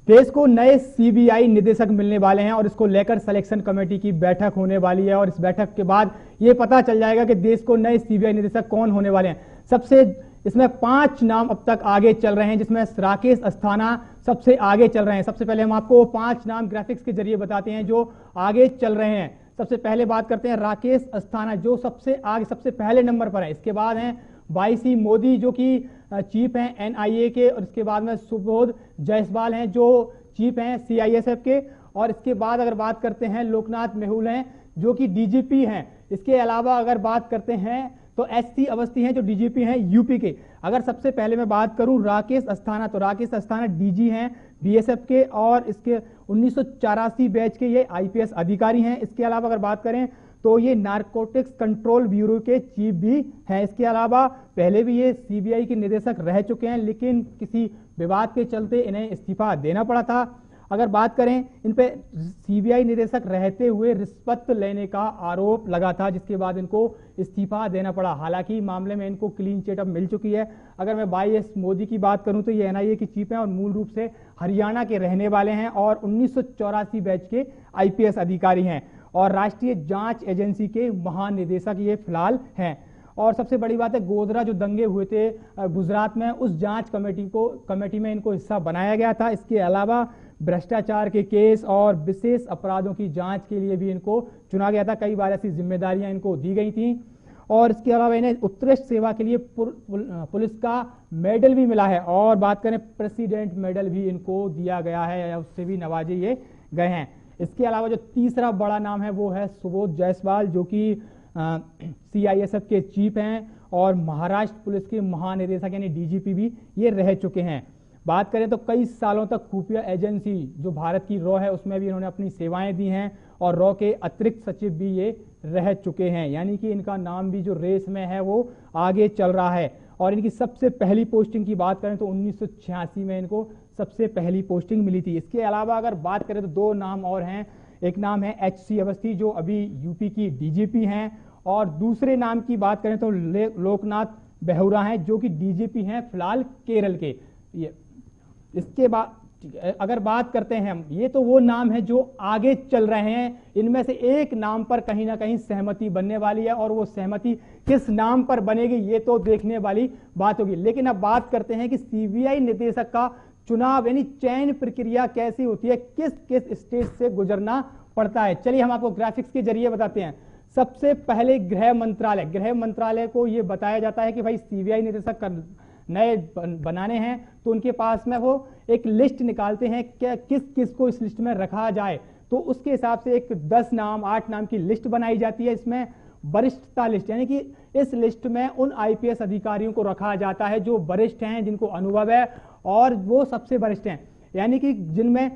देश को नए सीबीआई निदेशक मिलने वाले हैं और इसको लेकर सिलेक्शन कमेटी की बैठक होने वाली है और इस बैठक के बाद यह पता चल जाएगा कि देश को नए सीबीआई निदेशक कौन होने वाले हैं। सबसे इसमें 5 नाम अब तक आगे चल रहे हैं, जिसमें राकेश अस्थाना सबसे आगे चल रहे हैं। सबसे पहले हम आपको 5 नाम ग्राफिक्स के जरिए बताते हैं जो आगे चल रहे हैं। सबसे पहले बात करते हैं राकेश अस्थाना, जो सबसे आगे सबसे पहले नंबर पर है। इसके बाद हैं वाईसी मोदी जो कि चीफ हैं एनआईए के, और इसके बाद में सुबोध जायसवाल हैं जो चीफ हैं सीआईएसएफ के, और इसके बाद अगर बात करते हैं लोकनाथ मेहुल हैं जो कि डीजीपी हैं। इसके अलावा अगर बात करते हैं तो एससी अवस्थी हैं जो डीजीपी हैं यूपी के। अगर सबसे पहले मैं बात करूं राकेश अस्थाना, तो राकेश अस्थाना डीजी हैं बीएसएफ के और इसके 1984 बैच के ये आईपीएस अधिकारी हैं। इसके अलावा अगर बात करें तो ये नारकोटिक्स कंट्रोल ब्यूरो के चीफ भी हैं। इसके अलावा पहले भी ये सीबीआई के निदेशक रह चुके हैं, लेकिन किसी विवाद के चलते इन्हें इस्तीफा देना पड़ा था। अगर बात करें इन पे सीबीआई निदेशक रहते हुए रिश्वत लेने का आरोप लगा था, जिसके बाद इनको इस्तीफा देना पड़ा। हालांकि मामले में इनको क्लीन चिट अब मिल चुकी है। अगर मैं वाईएस मोदी की बात करूं तो ये एनआईए की चीफ हैं और मूल रूप से हरियाणा के रहने वाले हैं और 1984 बैच के आईपीएस अधिकारी हैं और राष्ट्रीय जांच एजेंसी के महानिदेशक ये फिलहाल हैं। और सबसे बड़ी बात है, गोधरा जो दंगे हुए थे गुजरात में, उस जांच कमेटी में इनको हिस्सा बनाया गया था। इसके अलावा भ्रष्टाचार के केस और विशेष अपराधों की जांच के लिए भी इनको चुना गया था। कई बार ऐसी जिम्मेदारियां इनको दी गई थी और इसके अलावा इन्हें उत्कृष्ट सेवा के लिए पुलिस का मेडल भी मिला है। और बात करें प्रेसिडेंट मेडल भी इनको दिया गया है या उससे भी नवाजे ये गए हैं। इसके अलावा जो तीसरा बड़ा नाम है वो है सुबोध जायसवाल जो कि सीआईएसएफ के चीफ हैं और महाराष्ट्र पुलिस के महानिदेशक यानी डीजीपी भी ये रह चुके हैं। बात करें तो कई सालों तक खुफिया एजेंसी जो भारत की रॉ है उसमें भी इन्होंने अपनी सेवाएं दी हैं और रॉ के अतिरिक्त सचिव भी ये रह चुके हैं, यानी कि इनका नाम भी जो रेस में है वो आगे चल रहा है। और इनकी सबसे पहली पोस्टिंग की बात करें तो 1986 में इनको सबसे पहली पोस्टिंग मिली थी। इसके अलावा अगर बात करें तो 2 नाम और हैं। एक नाम है एचसी अवस्थी जो अभी यूपी की डीजीपी हैं और दूसरे नाम की बात करें तो लोकनाथ बेहुरा हैं जो कि डीजीपी हैं फिलहाल केरल के। ये इसके बाद अगर बात करते हैं हम, ये तो वो नाम है जो आगे चल रहे हैं। इनमें से एक नाम पर कहीं ना कहीं सहमति बनने वाली है और वो सहमति किस नाम पर बनेगी ये तो देखने वाली बात होगी। लेकिन अब बात करते हैं कि सीबीआई निदेशक का चुनाव यानी चयन प्रक्रिया कैसी होती है, किस किस स्टेज से गुजरना पड़ता है। चलिए हम आपको ग्राफिक्स के जरिए बताते हैं। सबसे पहले गृह मंत्रालय को यह बताया जाता है कि भाई सीबीआई निदेशक नए बनाने हैं तो उनके पास में वो एक लिस्ट निकालते हैं कि किस किस को इस लिस्ट में रखा जाए। तो उसके हिसाब से एक 10 नाम 8 नाम की लिस्ट बनाई जाती है। इसमें वरिष्ठता लिस्ट यानी कि इस लिस्ट में उन आईपीएस अधिकारियों को रखा जाता है जो वरिष्ठ हैं, जिनको अनुभव है और वो सबसे वरिष्ठ हैं, यानी कि जिनमें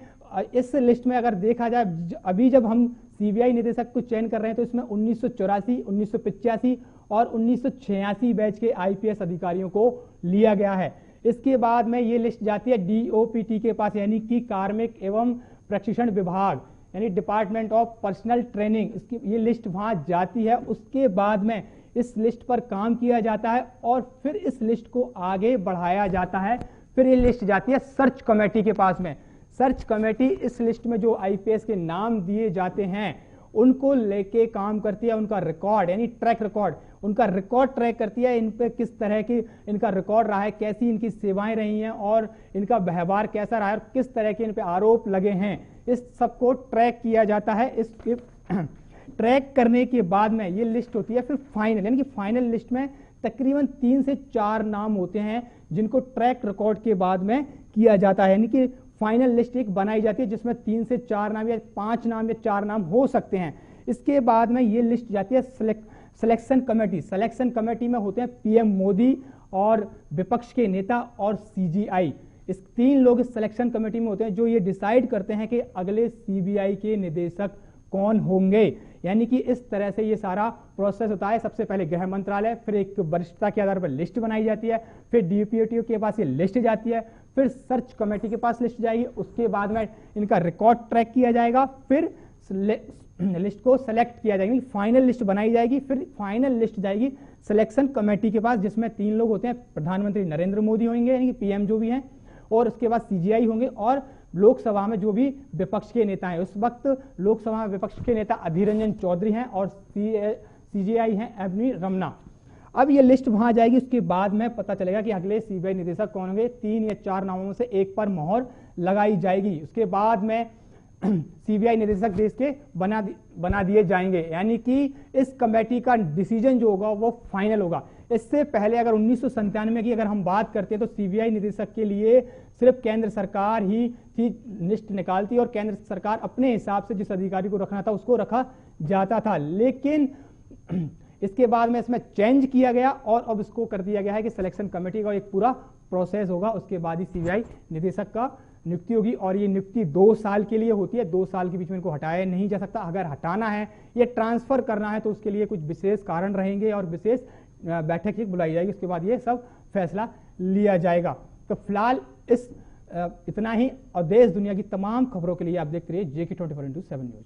इस लिस्ट में अगर देखा जाए अभी जब हम सीबीआई निदेशक को चयन कर रहे हैं तो इसमें 1984, 1985 और 1986 बैच के आईपीएस अधिकारियों को लिया गया है। इसके बाद में ये लिस्ट जाती है डीओपीटी के पास यानी कि कार्मिक एवं प्रशिक्षण विभाग यानी डिपार्टमेंट ऑफ पर्सनल ट्रेनिंग, इसकी ये लिस्ट वहां जाती है। उसके बाद में इस लिस्ट पर काम किया जाता है और फिर इस लिस्ट को आगे बढ़ाया जाता है। फिर ये लिस्ट जाती है सर्च कमेटी के पास में। सर्च कमेटी इस लिस्ट में जो आईपीएस के नाम दिए जाते हैं उनको लेके काम करती है, उनका रिकॉर्ड यानी ट्रैक रिकॉर्ड, उनका रिकॉर्ड ट्रैक करती है। इन पे किस तरह की इनका रिकॉर्ड रहा है, कैसी इनकी सेवाएं रही हैं और इनका व्यवहार कैसा रहा है और किस तरह के इन पे आरोप लगे हैं, इस सबको ट्रैक किया जाता है। इस ट्रैक करने के बाद में ये लिस्ट होती है फिर फाइनल, यानी कि फाइनल लिस्ट में तकरीबन 3 से 4 नाम होते हैं जिनको ट्रैक रिकॉर्ड के बाद में किया जाता है, यानी कि फाइनल लिस्ट एक बनाई जाती है जिसमें 3 से 4 नाम या 5 नाम या 4 नाम हो सकते हैं। इसके बाद में ये लिस्ट जाती है सिलेक्शन कमेटी। सिलेक्शन कमेटी में होते हैं पीएम मोदी और विपक्ष के नेता और सीजीआई। इस 3 लोग इस सिलेक्शन कमेटी में होते हैं जो ये डिसाइड करते हैं कि अगले सीबीआई के निदेशक कौन होंगे, यानी कि इस तरह से ये सारा प्रोसेस होता है। सबसे पहले गृह मंत्रालय, फिर एक वरिष्ठता के आधार पर लिस्ट बनाई जाती है, फिर डीपीओटी के पास ये लिस्ट जाती है, फिर सर्च कमेटी के पास लिस्ट जाएगी, उसके बाद में इनका रिकॉर्ड ट्रैक किया जाएगा, फिर लिस्ट को सेलेक्ट किया जाएगा, फाइनल लिस्ट बनाई जाएगी, फिर फाइनल लिस्ट जाएगी सिलेक्शन कमेटी के पास जिसमें 3 लोग होते हैं। प्रधानमंत्री नरेंद्र मोदी होंगे यानी कि पीएम जो भी हैं, और उसके बाद सीजीआई होंगे और लोकसभा में जो भी विपक्ष के नेता हैं, उस वक्त लोकसभा में विपक्ष के नेता अधीर रंजन चौधरी हैं और सीजेआई हैं एबनी रमना। अब ये लिस्ट वहां जाएगी, उसके बाद में पता चलेगा कि अगले सीबीआई निदेशक कौन होंगे। 3 या 4 नामों में से एक पर मोहर लगाई जाएगी। उसके बाद में सीबीआई निदेशक देश के बना दिए जाएंगे, यानी कि इस कमेटी का डिसीजन जो होगा वो फाइनल होगा। इससे पहले अगर 1997 की अगर हम बात करते हैं तो सीबीआई निदेशक के लिए सिर्फ केंद्र सरकार ही थी लिस्ट निकालती और केंद्र सरकार अपने हिसाब से जिस अधिकारी को रखना था उसको रखा जाता था। लेकिन इसके बाद में इसमें चेंज किया गया और अब इसको कर दिया गया है कि सिलेक्शन कमेटी का एक पूरा प्रोसेस होगा, उसके बाद ही सीबीआई निदेशक का नियुक्ति होगी और ये नियुक्ति 2 साल के लिए होती है। 2 साल के बीच में इनको हटाया नहीं जा सकता। अगर हटाना है या ट्रांसफर करना है तो उसके लिए कुछ विशेष कारण रहेंगे और विशेष बैठक एक बुलाई जाएगी, उसके बाद ये सब फैसला लिया जाएगा। तो फिलहाल इतना ही और देश दुनिया की तमाम खबरों के लिए आप देखते रहिए JK 24/7 न्यूज।